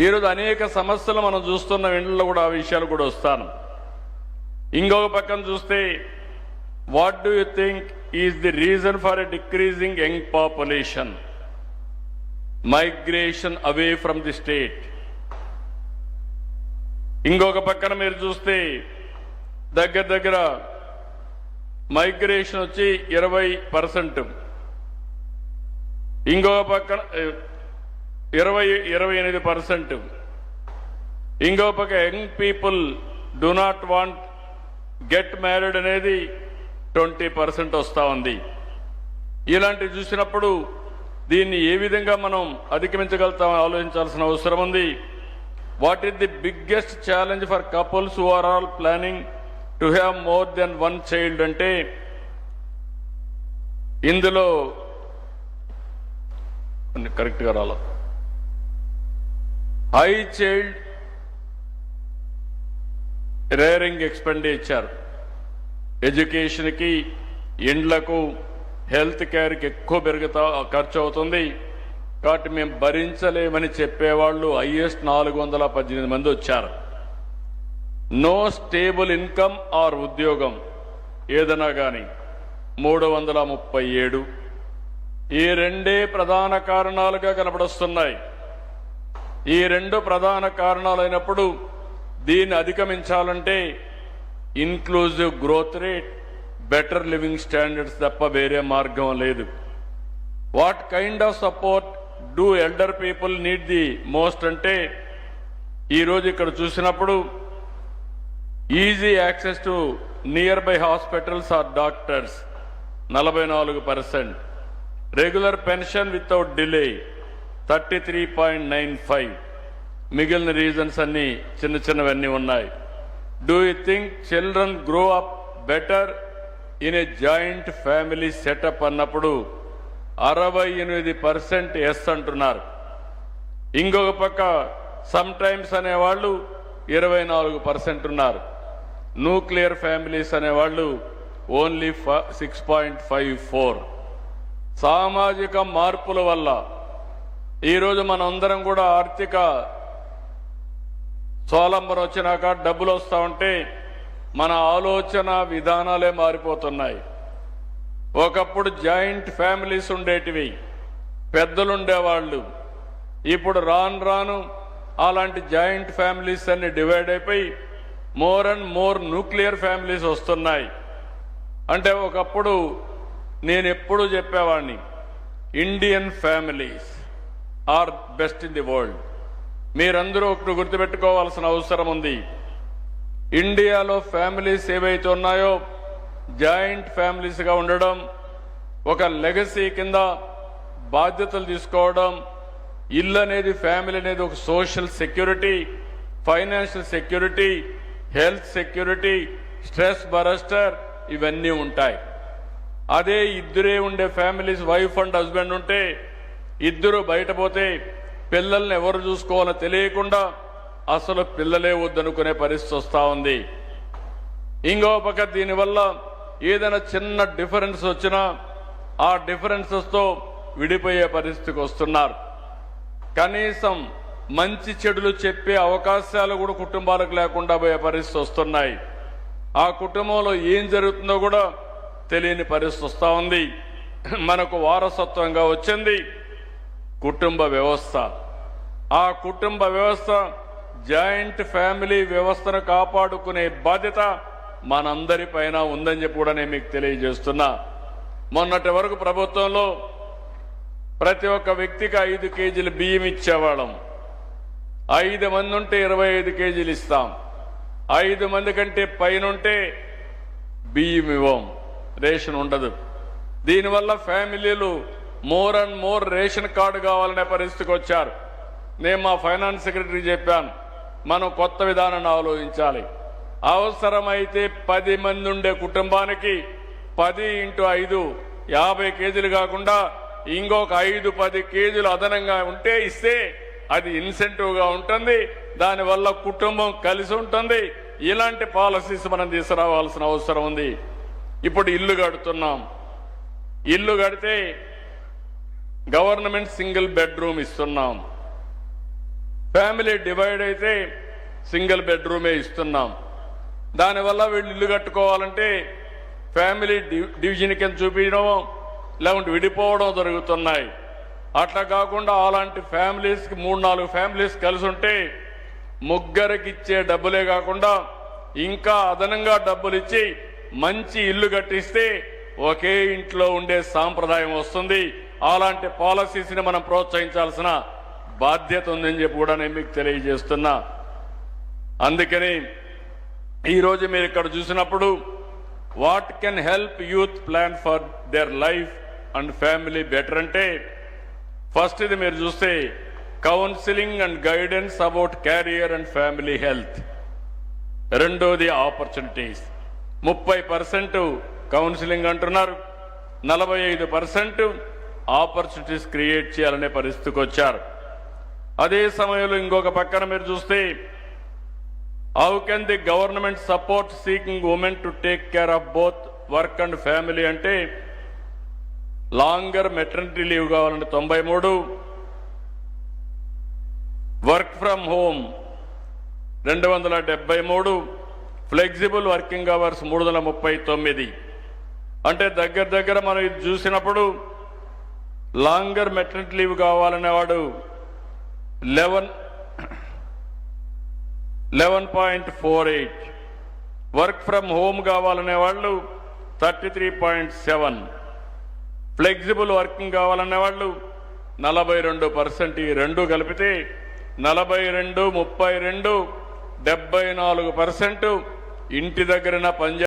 ఈరోజు అనేక సమస్యలు మనం చూస్తున్న ఇంట్లో కూడా ఆ విషయాలు కూడా వస్తాను. ఇంకొక పక్కన చూస్తే what do you think is the reason for a decreasing young population? Migration away from the state. ఇంకొక పక్కన మీరు చూస్తే దగ్గర మైగ్రేషన్ వచ్చి 20%, ఇంకొక పక్కన 28%, ఇంకొక పక్క young people do not want get married అనేది 20% వస్తూ ఉంది. ఇలాంటివి చూసినప్పుడు దీన్ని ఏ విధంగా మనం అధిగమించగలుగుతామని ఆలోచించాల్సిన అవసరం ఉంది. What is the biggest challenge for couples who are all planning to have more than one child అంటే ఇందులో కరెక్ట్గా రాల హై చైల్డ్ రేరింగ్ ఎక్స్పెండిచర్, ఎడ్యుకేషన్కి, ఇండ్లకు, హెల్త్ కేర్కి ఎక్కువ ఖర్చు అవుతుంది. కాబట్టి మేము భరించలేమని చెప్పేవాళ్ళు హైయెస్ట్ 418 మంది వచ్చారు. నో స్టేబుల్ ఇన్కమ్ ఆర్ ఉద్యోగం ఏదైనా కానీ 337. ఈ రెండే ప్రధాన కారణాలుగా కనపడొస్తున్నాయి. ఈ రెండు ప్రధాన కారణాలైనప్పుడు దీన్ని అధిగమించాలంటే inclusive growth rate, better living standards తప్ప వేరే మార్గం లేదు. What kind of support do elder people need the most అంటే ఈరోజు ఇక్కడ చూసినప్పుడు easy access to nearby hospitals or doctors 44%, regular pension without delay 33.95. మిగిలిన రీజన్స్ అన్ని చిన్నవన్నీ ఉన్నాయి. Do you think children grow up better in a joint family setup అన్నప్పుడు 68% yes అంటున్నారు. ఇంకొక పక్క సమ్ టైమ్స్ అనేవాళ్ళు 24% ఉన్నారు. న్యూక్లియర్ ఫ్యామిలీస్ అనేవాళ్ళు ఓన్లీ 6.54. సామాజిక మార్పుల వల్ల ఈరోజు మనందరం కూడా ఆర్థిక స్వావలంబన వచ్చినాక డబ్బులు వస్తూ ఉంటే మన ఆలోచన విధానాలే మారిపోతున్నాయి. ఒకప్పుడు జాయింట్ ఫ్యామిలీస్ ఉండేటివి, పెద్దలు ఉండేవాళ్ళు. ఇప్పుడు రాను అలాంటి జాయింట్ ఫ్యామిలీస్ అన్ని డివైడ్ అయిపోయి more and more nuclear families వస్తున్నాయి. అంటే ఒకప్పుడు నేను ఎప్పుడూ చెప్పేవాడిని Indian families are best in the world. మీరందరూ ఒకటి గుర్తుపెట్టుకోవాల్సిన అవసరం ఉంది. ఇండియాలో ఫ్యామిలీస్ ఏవైతే ఉన్నాయో జాయింట్ ఫ్యామిలీస్గా ఉండడం, ఒక లెగసీ కింద బాధ్యతలు తీసుకోవడం, ఇల్లు అనేది, ఫ్యామిలీ అనేది ఒక social security, financial security, health security, stress buster ఇవన్నీ ఉంటాయి. అదే ఇద్దరే ఉండే ఫ్యామిలీస్, వైఫ్ అండ్ హస్బెండ్ ఉంటే ఇద్దరు బయట పోతే పిల్లల్ని ఎవరు చూసుకోవాలో తెలియకుండా అసలు పిల్లలే వద్దనుకునే పరిస్థితి వస్తూ ఉంది. ఇంకో పక్క దీనివల్ల ఏదైనా చిన్న డిఫరెన్స్ వచ్చినా ఆ డిఫరెన్సెస్తో విడిపోయే పరిస్థితికి వస్తున్నారు. కనీసం మంచి చెడులు చెప్పే అవకాశాలు కూడా కుటుంబాలకు లేకుండా పోయే పరిస్థితి వస్తున్నాయి. ఆ కుటుంబంలో ఏం జరుగుతుందో కూడా తెలియని పరిస్థితి వస్తూ ఉంది. మనకు వారసత్వంగా వచ్చింది కుటుంబ వ్యవస్థ. ఆ కుటుంబ వ్యవస్థ, జాయింట్ ఫ్యామిలీ వ్యవస్థను కాపాడుకునే బాధ్యత మనందరిపైన ఉందని చెప్పి కూడా నేను మీకు తెలియజేస్తున్నా. మొన్నటి వరకు ప్రభుత్వంలో ప్రతి ఒక్క వ్యక్తికి 5 కేజీలు బియ్యం ఇచ్చేవాళ్ళం. 5 మంది ఉంటే 25 కేజీలు ఇస్తాం. 5 మంది కంటే పైనుంటే బియ్యం ఇవ్వం, రేషన్ ఉండదు. దీనివల్ల ఫ్యామిలీలు more and more ration card కావాలనే పరిస్థితికి వచ్చారు. నేను మా ఫైనాన్స్ సెక్రటరీ చెప్పాను, మనం కొత్త విధానాన్ని ఆలోచించాలి. అవసరమైతే 10 మంది ఉండే కుటుంబానికి 10 × 5 50 కేజీలు కాకుండా ఇంకొక 5-10 కేజీలు అదనంగా ఉంటే ఇస్తే అది ఇన్సెంటివ్గా ఉంటుంది. దానివల్ల కుటుంబం కలిసి ఉంటుంది. ఇలాంటి పాలసీస్ మనం తీసుకురావాల్సిన అవసరం ఉంది. ఇప్పుడు ఇల్లు కడుతున్నాం. ఇల్లు కడితే గవర్నమెంట్ సింగిల్ బెడ్రూమ్ ఇస్తున్నాం. ఫ్యామిలీ డివైడ్ అయితే సింగిల్ బెడ్రూమే ఇస్తున్నాం. దానివల్ల వీళ్ళు ఇల్లు కట్టుకోవాలంటే ఫ్యామిలీ డివిజన్ కింద చూపించడం లేకుంటే విడిపోవడం జరుగుతున్నాయి. అట్లా కాకుండా అలాంటి ఫ్యామిలీస్కి 3-4 ఫ్యామిలీస్ కలిసి ఉంటే ముగ్గురికి ఇచ్చే డబ్బులే కాకుండా ఇంకా అదనంగా డబ్బులు ఇచ్చి మంచి ఇల్లు కట్టిస్తే ఒకే ఇంట్లో ఉండే సాంప్రదాయం వస్తుంది. అలాంటి పాలసీస్ని మనం ప్రోత్సహించాల్సిన బాధ్యత ఉందని చెప్పి కూడా నేను మీకు తెలియజేస్తున్నా. అందుకని ఈరోజు మీరు ఇక్కడ చూసినప్పుడు what can help youth plan for their life and family better అంటే ఫస్ట్ ఇది మీరు చూస్తే counselling and guidance about carrier and family health. రెండోది ఆపర్చునిటీస్. 30% కౌన్సిలింగ్ అంటున్నారు, 45% ఆపర్చునిటీస్ క్రియేట్ చేయాలనే పరిస్థితికి వచ్చారు. అదే సమయంలో ఇంకొక పక్కన మీరు చూస్తే how can the government support seeking women to take care of both work and family అంటే లాంగర్ మెటర్నిటీ లీవ్ కావాలంటే 93, work from home 273, flexible working hours 339. అంటే దగ్గర మనం ఇది చూసినప్పుడు లాంగర్ మెటర్నిటీ లీవ్ కావాలనేవాడు 11.48, వర్క్ ఫ్రమ్ హోమ్ కావాలనే వాళ్ళు 33.7, ఫ్లెక్సిబుల్ వర్కింగ్ కావాలనే వాళ్ళు 42%. ఈ రెండు కలిపితే 42, 32, 74% ఇంటి దగ్గర పనిచేస్తారు.